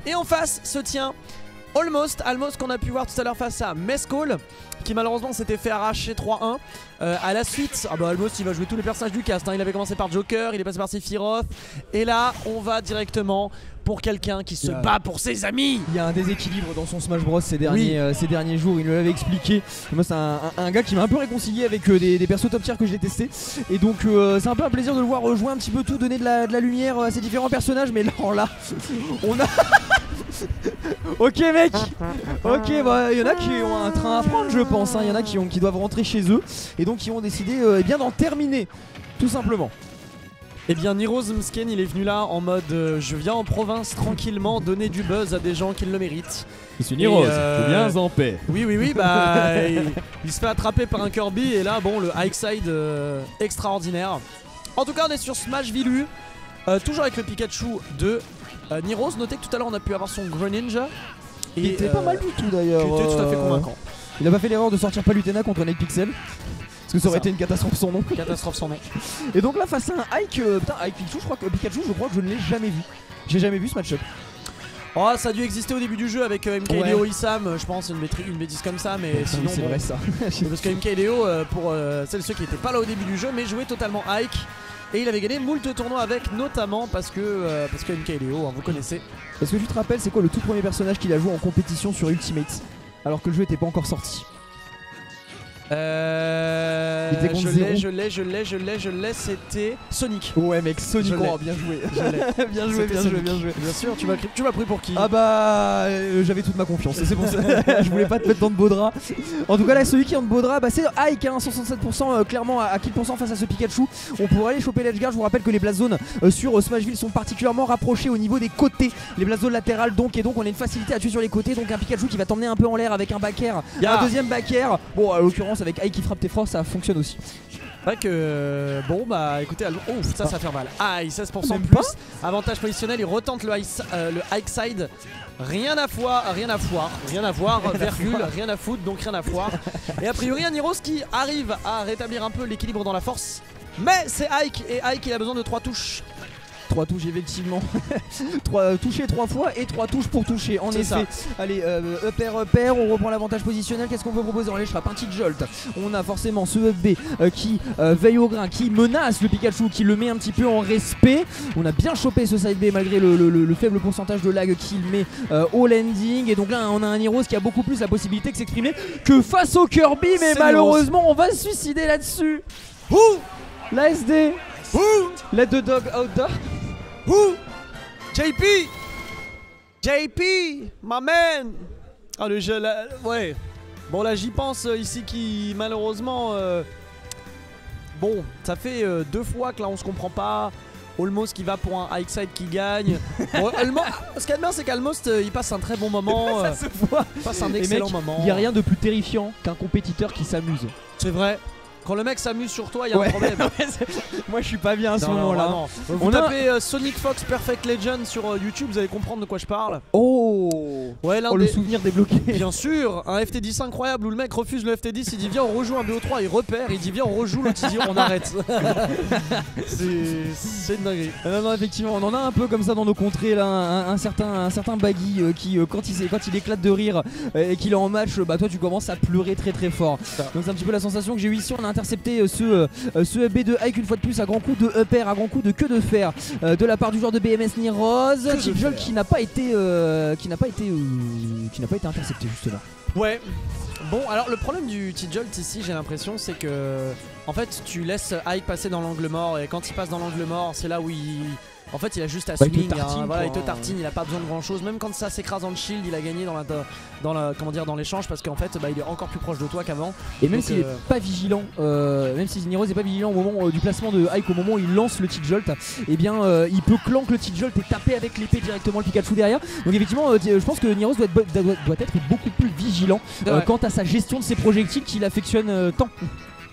Et en face se tient Almost qu'on a pu voir tout à l'heure face à Mescall, qui malheureusement s'était fait arracher 3-1. À la suite, Almost il va jouer tous les personnages du cast, hein. Il avait commencé par Joker, il est passé par Sephiroth. Et là on va directement pour quelqu'un qui se bat pour ses amis. Il y a un déséquilibre dans son Smash Bros ces derniers jours, il me l'avait expliqué. Moi c'est un gars qui m'a un peu réconcilié avec des persos top tier que j'ai testé. Et donc c'est un peu un plaisir de le voir jouer un petit peu tout, donner de la lumière à ces différents personnages. Mais là on a... Ok mec. Ok, bah il y en a qui ont un train à prendre je pense, hein. Il y en a qui doivent rentrer chez eux. Et donc qui ont décidé bien d'en terminer, tout simplement. Eh bien Niro Zmsken il est venu là en mode je viens en province tranquillement donner du buzz à des gens qui le méritent. Monsieur Niro, viens en paix. Oui, bah il se fait attraper par un Kirby et là bon le high side extraordinaire. En tout cas on est sur Smash Vilu, toujours avec le Pikachu de Niros. Notez que tout à l'heure on a pu avoir son Greninja. Il était pas mal du tout d'ailleurs. Il était tout à fait convaincant. Il a pas fait l'erreur de sortir Palutena contre Nate Pixel. Parce que ça aurait été une catastrophe sans nom. Et donc là face à un Ike, Ike Pikachu, je crois que je ne l'ai jamais vu. J'ai jamais vu ce match-up. Oh ça a dû exister au début du jeu avec MKLeo Issam, je pense une bêtise comme ça, mais sinon c'est vrai ça. Parce que MKLeo pour ceux qui n'étaient pas là au début du jeu mais jouait totalement Ike. Et il avait gagné moult tournois avec, notamment parce que MKLeo, hein, vous connaissez. Est-ce que tu te rappelles c'est quoi le tout premier personnage qu'il a joué en compétition sur Ultimate alors que le jeu était pas encore sorti? Je l'ai, c'était Sonic. Ouais mec, Sonic, bien joué. Bien joué. Bien sûr, tu m'as pris pour qui? Ah bah j'avais toute ma confiance, c'est pour ça. Je voulais pas te mettre dans de beaux draps. En tout cas là celui qui est en de beaux draps, bah, c'est Ike, hein, 167% clairement à kill % face à ce Pikachu. On pourrait aller choper l'edge guard. Je vous rappelle que les blast zones sur Smashville sont particulièrement rapprochées au niveau des côtés. Les blast zones latérales donc, et donc on a une facilité à tuer sur les côtés. Donc un Pikachu qui va t'emmener un peu en l'air avec un back air, un deuxième back air. Bon à l'occurrence avec Ike qui frappe tes forces ça fonctionne aussi. C'est vrai que bon bah écoutez, ouf ça va faire mal. Aïe 16% même plus pas. Avantage positionnel, il retente le high side. Rien à voir, virgule, rien à foutre, donc rien à voir. Et a priori un Niros qui arrive à rétablir un peu l'équilibre dans la force. Mais c'est Ike, et Ike il a besoin de 3 touches. 3 touches effectivement. Toucher 3 fois et 3 touches pour toucher en effet ça. Allez up air, on reprend l'avantage positionnel. Qu'est-ce qu'on peut proposer? On les frappe un petit jolt. On a forcément ce FB qui veille au grain, qui menace le Pikachu, qui le met un petit peu en respect. On a bien chopé ce side B malgré le faible pourcentage de lag qu'il met au landing. Et donc là on a un Heroes qui a beaucoup plus la possibilité de s'exprimer que face au Kirby. Mais malheureusement on va se suicider là-dessus. La SD. Let the dog out there. JP, my man. Ah le jeu là, ouais. Bon là j'y pense ici qui malheureusement bon ça fait 2 fois que là on se comprend pas. Almost qui va pour un high side qui gagne. Bon, ce qu'il y a de bien c'est qu'Almost il passe un très bon moment. Ça se voit. Il passe un excellent moment. Il n'y a rien de plus terrifiant qu'un compétiteur qui s'amuse. C'est vrai. Quand le mec s'amuse sur toi, il y a un problème. Moi je suis pas bien à ce moment-là. Vous tapez Sonic Fox Perfect Legend sur YouTube, vous allez comprendre de quoi je parle. Ouais, le souvenir débloqué. Bien sûr, un FT10 incroyable où le mec refuse le FT10, il dit viens on rejoue un BO3, il repère, il dit viens on rejoue, l'autre il dit on arrête. C'est une dinguerie. Non, effectivement, on en a un peu comme ça dans nos contrées là, un certain Baggy qui quand il éclate de rire et qu'il est en match, bah toi tu commences à pleurer très très fort. Donc c'est un petit peu la sensation que j'ai eu ici. On a intercepté ce FB de Ike une fois de plus à grand coup de up air, à grand coup de queue de fer de la part du joueur de BMS Niroz. T-Jolt qui n'a pas été intercepté justement. Ouais. Bon alors le problème du T-Jolt ici j'ai l'impression c'est que en fait tu laisses Ike passer dans l'angle mort et quand il passe dans l'angle mort c'est là où en fait il a juste à swing, il te tartine, il a pas besoin de grand chose. Même quand ça s'écrase en shield, il a gagné dans l'échange parce qu'en fait il est encore plus proche de toi qu'avant. Et même s'il est pas vigilant, même si Niroz est pas vigilant au moment du placement de Ike, au moment où il lance le T-Jolt, et bien il peut clank le T-Jolt et taper avec l'épée directement le Pikachu derrière. Donc effectivement je pense que Niroz doit être beaucoup plus vigilant quant à sa gestion de ses projectiles qu'il affectionne tant.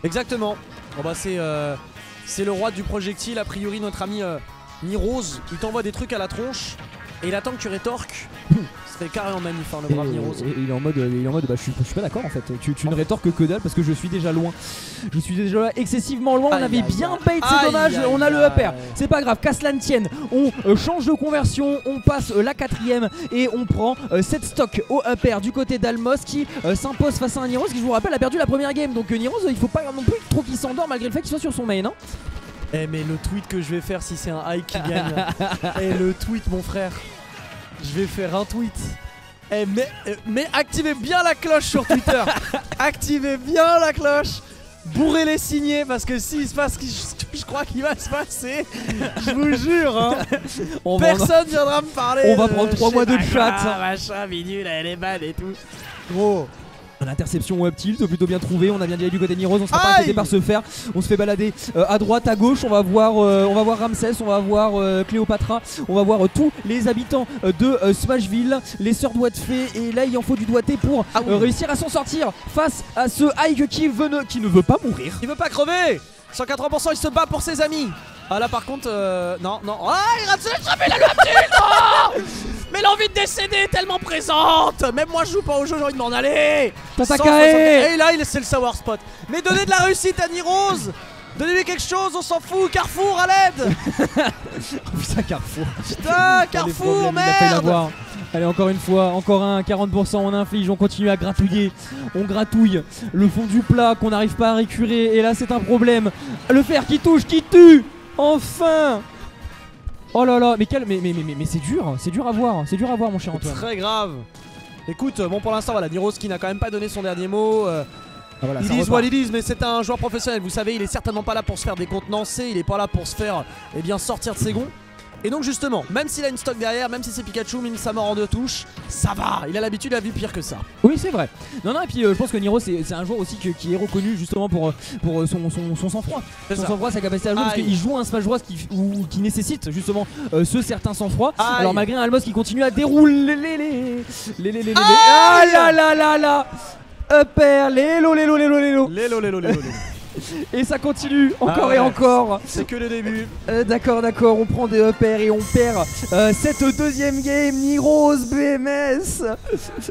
Exactement. Bon bah c'est le roi du projectile a priori notre ami Niroz, il t'envoie des trucs à la tronche. et il attend que tu rétorques. Ce serait carrément magnifique, le brave Niroz. Et il est en mode, bah, je suis pas d'accord en fait. Tu ne rétorques que dalle parce que je suis déjà loin. Je suis déjà excessivement loin. On avait bien bait, c'est dommage. On a le upper. C'est pas grave, qu'à cela ne tienne. On change de conversion, on passe la 4ème et on prend 7 stocks au upper du côté d'Almos qui s'impose face à un Niroz qui, je vous rappelle, a perdu la première game. Donc Niroz, il faut pas non plus trop qu'il s'endort malgré le fait qu'il soit sur son main. Hein. Eh mais le tweet que je vais faire si c'est un high qui gagne. Et le tweet, mon frère. Je vais faire un tweet. Eh mais activez bien la cloche sur Twitter. Activez bien la cloche. Bourrez les signés parce que s'il se passe ce que je crois qu'il va se passer, je vous jure, hein, personne viendra me parler. On va prendre 3 mois de chat. Machin, bidule, elle est mal et tout. Gros. L'interception up tilt, plutôt bien trouvé. On a bien dit du côté Niroz, on sera pas inquiété par se faire. On se fait balader à droite, à gauche. On va voir Ramsès, on va voir Cléopatra, on va voir tous les habitants de Smashville, les sœurs doigtefées. Et là, il en faut du doigté pour réussir à s'en sortir face à ce Ike qui ne veut pas mourir. Il veut pas crever. 180%, il se bat pour ses amis. Ah là par contre non. Ah il rate le champ, il a le non. Mais l'envie de décéder est tellement présente. Même moi je joue pas au jeu, j'ai envie de m'en aller. Et là c'est le sour spot. Mais donnez de la réussite à Niroz. Donnez-lui quelque chose, on s'en fout. Carrefour à l'aide. Putain Carrefour. Putain Carrefour merde. Allez encore une fois, encore un 40%, on inflige, on continue à gratouiller. On gratouille le fond du plat qu'on n'arrive pas à récurer. Et là c'est un problème. Le fer qui touche, qui tue. Enfin. Oh là là, mais c'est dur à voir, mon cher Antoine. Très grave. Écoute, bon pour l'instant voilà, Niroz qui n'a quand même pas donné son dernier mot. Voilà, ils disent what it is, mais c'est un joueur professionnel. Vous savez, il est certainement pas là pour se faire décontenancer, il est pas là pour se faire sortir de ses gonds. Et donc justement, même s'il a une stock derrière, même si c'est Pikachu, mine sa mort en 2 touches, ça va, il a l'habitude, il a vu pire que ça. Oui c'est vrai. Non et puis je pense que Niroz c'est un joueur aussi qui est reconnu justement pour son sang-froid. Son sang-froid, sa capacité à jouer, parce qu'il joue un Smash Bros qui nécessite justement ce certain sang-froid. Alors malgré un Almos qui continue à dérouler les ah là là là là. Upper, lélo. Et ça continue encore et encore. C'est que le début. D'accord, on prend des uppers et on perd cette deuxième game. Niroz BMS.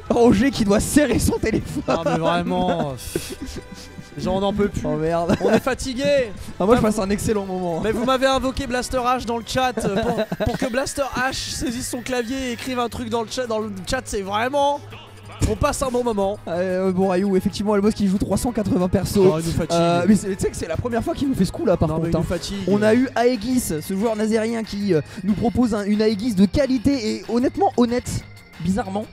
Roger qui doit serrer son téléphone. Ah mais vraiment. Genre on n'en peut plus. Oh merde. On est fatigué. Moi je passe un excellent moment. Mais vous m'avez invoqué Blaster H dans le chat pour que Blaster H saisisse son clavier et écrive un truc dans le chat, c'est vraiment... On passe un bon moment. Bon Rayou, effectivement Almos qui joue 380 persos. Oh, il nous fatigue. Mais tu sais que c'est la première fois qu'il nous fait ce coup là par contre. Il nous fatigue. On a eu Aegis, ce joueur nazérien qui nous propose une Aegis de qualité et honnêtement honnête, bizarrement.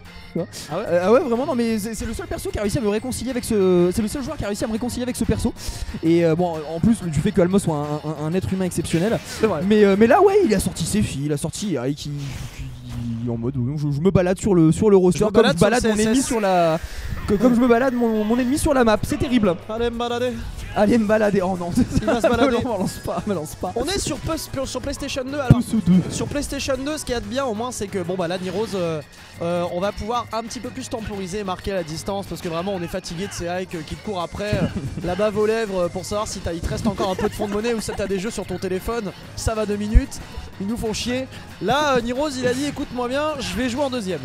Ah ouais vraiment, non mais c'est le seul perso qui a réussi à me réconcilier avec ce. C'est le seul joueur qui a réussi à me réconcier avec ce perso. Et bon en plus du fait que Almos soit un être humain exceptionnel. C'est vrai. Mais là ouais il a sorti ses filles, il a sorti qui en mode je me balade sur le roster comme je balade mon ennemi sur la comme je me balade mon ennemi sur la map, c'est terrible. Allez me balader. Oh non, il va se balader. me lance pas. On est sur PlayStation 2 alors. Sur PlayStation 2 ce qu'il y a de bien au moins c'est que bon bah là Niroz on va pouvoir un petit peu plus temporiser et marquer la distance parce que vraiment on est fatigué de ces hikes qui te courent après la bave aux lèvres pour savoir si il te reste encore un peu de fond de monnaie ou si t'as des jeux sur ton téléphone. Ça va 2 minutes. Ils nous font chier. Là Niroz il a dit écoute-moi bien, je vais jouer en deuxième.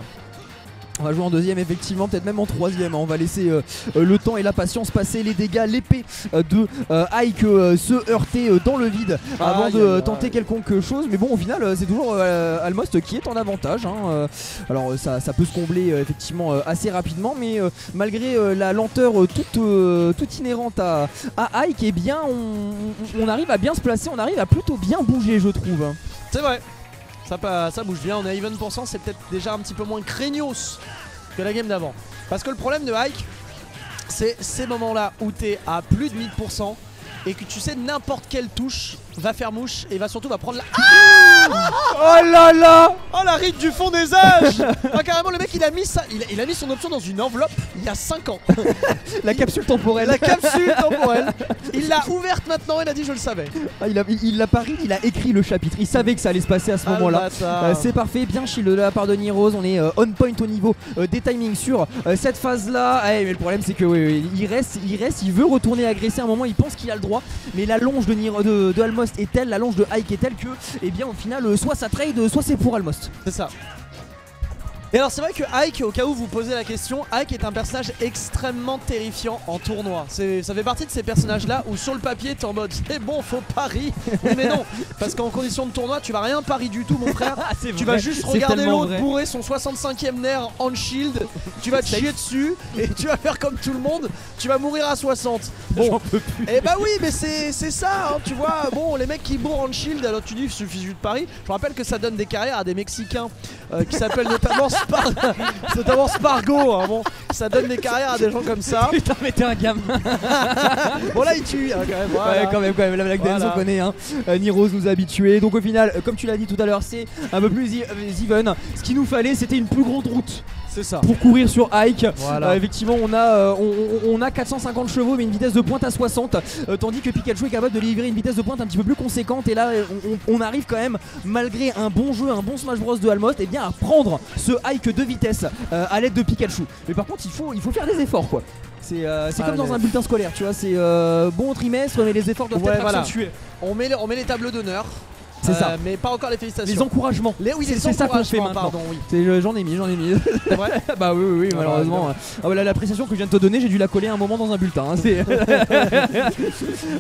On va jouer en deuxième effectivement, peut-être même en troisième. On va laisser le temps et la patience passer, les dégâts, l'épée de Ike se heurter dans le vide avant de tenter quelconque chose. Mais bon au final c'est toujours Almost qui est en avantage hein. Alors ça peut se combler effectivement assez rapidement. Mais malgré la lenteur toute inhérente à Ike, eh bien on arrive à bien se placer, on arrive à plutôt bien bouger je trouve. C'est vrai. Ça bouge bien, on est à even %, c'est peut-être déjà un petit peu moins craignos que la game d'avant. Parce que le problème de Ike, c'est ces moments-là où t'es à plus de 1000% et que tu sais n'importe quelle touche va faire mouche et surtout prendre la... Oh là là. Oh la ride du fond des âges. Carrément le mec il a mis ça, il a mis son option dans une enveloppe il y a 5 ans. La capsule temporelle. La capsule temporelle. Il l'a ouverte maintenant, il a dit je le savais. Il l'a pari, il a écrit le chapitre. Il savait que ça allait se passer à ce moment-là. C'est parfait, bien chill de la part de Niroz. On est on point au niveau des timings sur cette phase-là. Mais le problème c'est que il reste, il veut retourner agresser à un moment, il pense qu'il a le droit. Mais la longe de Almost est telle, la longe de Ike est telle que, eh bien au final, soit ça trade, soit c'est pour Almost. C'est ça. Et alors c'est vrai que Ike, au cas où vous posez la question, Ike est un personnage extrêmement terrifiant en tournoi. Ça fait partie de ces personnages là où sur le papier t'es en mode c'est bon, faut pari. Oui mais non, parce qu'en condition de tournoi tu vas rien pari du tout mon frère. Tu vas juste regarder l'autre bourrer son 65ème nerf on shield, tu vas te chier dessus et tu vas faire comme tout le monde, tu vas mourir à 60. Bon, j'en peux plus. Et bah oui mais c'est ça hein, tu vois, bon les mecs qui bourrent on shield alors tu dis il suffit juste de pari. Je rappelle que ça donne des carrières à des Mexicains qui s'appellent notamment Spargo hein, bon, ça donne des carrières à des gens comme ça. Putain mais t'es un gamin. Bon là il tue hein, quand même, voilà. Ouais quand même la Black Dance on connaît hein. Niroz nous a habitués. Donc au final comme tu l'as dit tout à l'heure c'est un peu plus even. Ce qu'il nous fallait c'était une plus grande route. C'est ça. Pour courir sur Ike. Voilà. Effectivement on a 450 chevaux mais une vitesse de pointe à 60 tandis que Pikachu est capable de livrer une vitesse de pointe un petit peu plus conséquente. Et là on arrive quand même malgré un bon jeu, un bon Smash Bros de Almost, et bien à prendre ce Ike de vitesse à l'aide de Pikachu. Mais par contre il faut faire des efforts quoi. C'est comme dans un bulletin scolaire tu vois, c'est bon trimestre mais les efforts doivent être accentués. On met les tableaux d'honneur. C'est ça. Mais pas encore les félicitations. Les encouragements. C'est ça qu'on fait maintenant. Pardon, oui. J'en ai mis. C'est vrai. Bah oui, malheureusement. L'appréciation que je viens de te donner, j'ai dû la coller un moment dans un bulletin. Hein,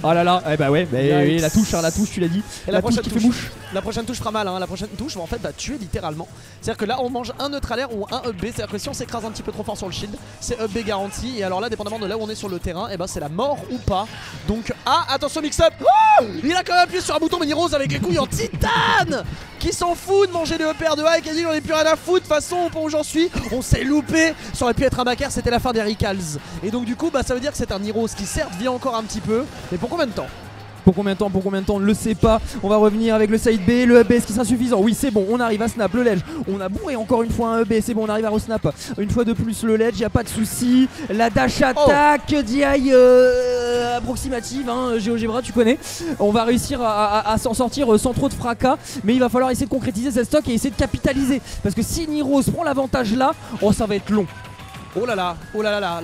oh là là, bah ouais, oui, la touche, tu l'as dit. Et la prochaine touche qui fait mouche. La prochaine touche fera mal, hein. La prochaine touche en fait va tuer littéralement. C'est-à-dire que là on mange un neutre air ou un up B. C'est-à-dire que si on s'écrase un petit peu trop fort sur le shield, c'est up B garanti. Et alors là, dépendamment de là où on est sur le terrain, et ben c'est la mort ou pas. Donc attention mix-up. Oh, il a quand même appuyé sur un bouton, mais Niroz avec les couilles en titane qui s'en fout de manger des EPR de Ike. Il dit on est plus rien à foutre. De toute façon au point où j'en suis, on s'est loupé. Ça aurait pu être un Macaire, c'était la fin des Ricals. Et donc du coup bah ça veut dire que c'est un Niroz qui certes vit encore un petit peu. Mais pour combien de temps? Pour combien de temps on ne le sait pas. On va revenir avec le side B, le up B, est-ce qu'il sera suffisant? Oui c'est bon, on arrive à snap le ledge. On a bourré encore une fois un up B, c'est bon, on arrive à resnap une fois de plus le ledge, y a pas de souci. La dash attack DI approximative hein, GeoGebra tu connais. On va réussir à s'en sortir sans trop de fracas. Mais il va falloir essayer de concrétiser cette stock et essayer de capitaliser. Parce que si Niroz prend l'avantage là, oh ça va être long. Oh là là,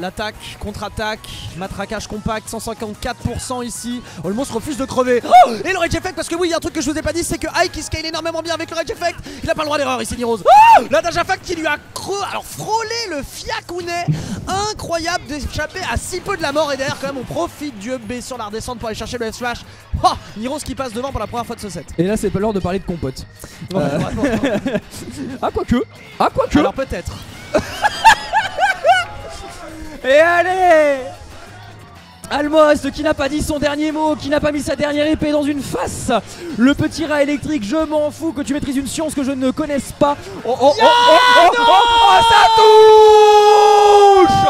l'attaque, contre-attaque, matraquage compact, 154% ici. Oh, le monstre refuse de crever. Oh, et le Rage Effect, parce que oui, il y a un truc que je vous ai pas dit, c'est que Ike il scale énormément bien avec le Rage Effect. Il a pas le droit d'erreur ici, Niroz. Oh, la Dash Effect qui lui a frôlé le fiacounet. Incroyable d'échapper à si peu de la mort. Et derrière, quand même, on profite du up B sur la redescente pour aller chercher le F-Smash. Oh, Niroz qui passe devant pour la première fois de ce set. Et là, c'est pas l'heure de parler de compote. Quoique. Alors peut-être. Et allez Almost qui n'a pas dit son dernier mot, qui n'a pas mis sa dernière épée dans une face. Le petit rat électrique, je m'en fous que tu maîtrises une science que je ne connaisse pas. Oh ça touche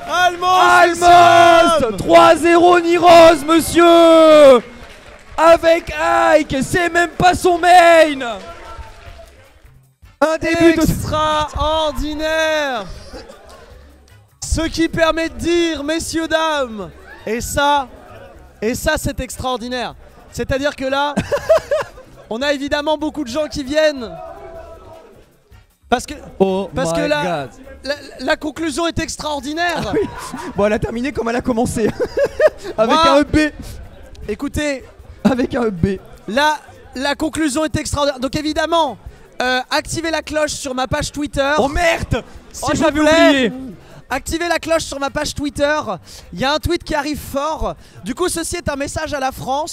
Almost 3-0 Niroz monsieur. Avec Ike, c'est même pas son main. Un début extraordinaire. Ce qui permet de dire, messieurs, dames, et ça c'est extraordinaire. C'est-à-dire que là, on a évidemment beaucoup de gens qui viennent. Parce que la conclusion est extraordinaire. Ah oui. Bon, elle a terminé comme elle a commencé. Avec un up B. Écoutez, avec un up B. La conclusion est extraordinaire. Donc évidemment, activez la cloche sur ma page Twitter. Oh merde, si j'avais oublié. Activez la cloche sur ma page Twitter. Il y a un tweet qui arrive fort. Du coup, ceci est un message à la France.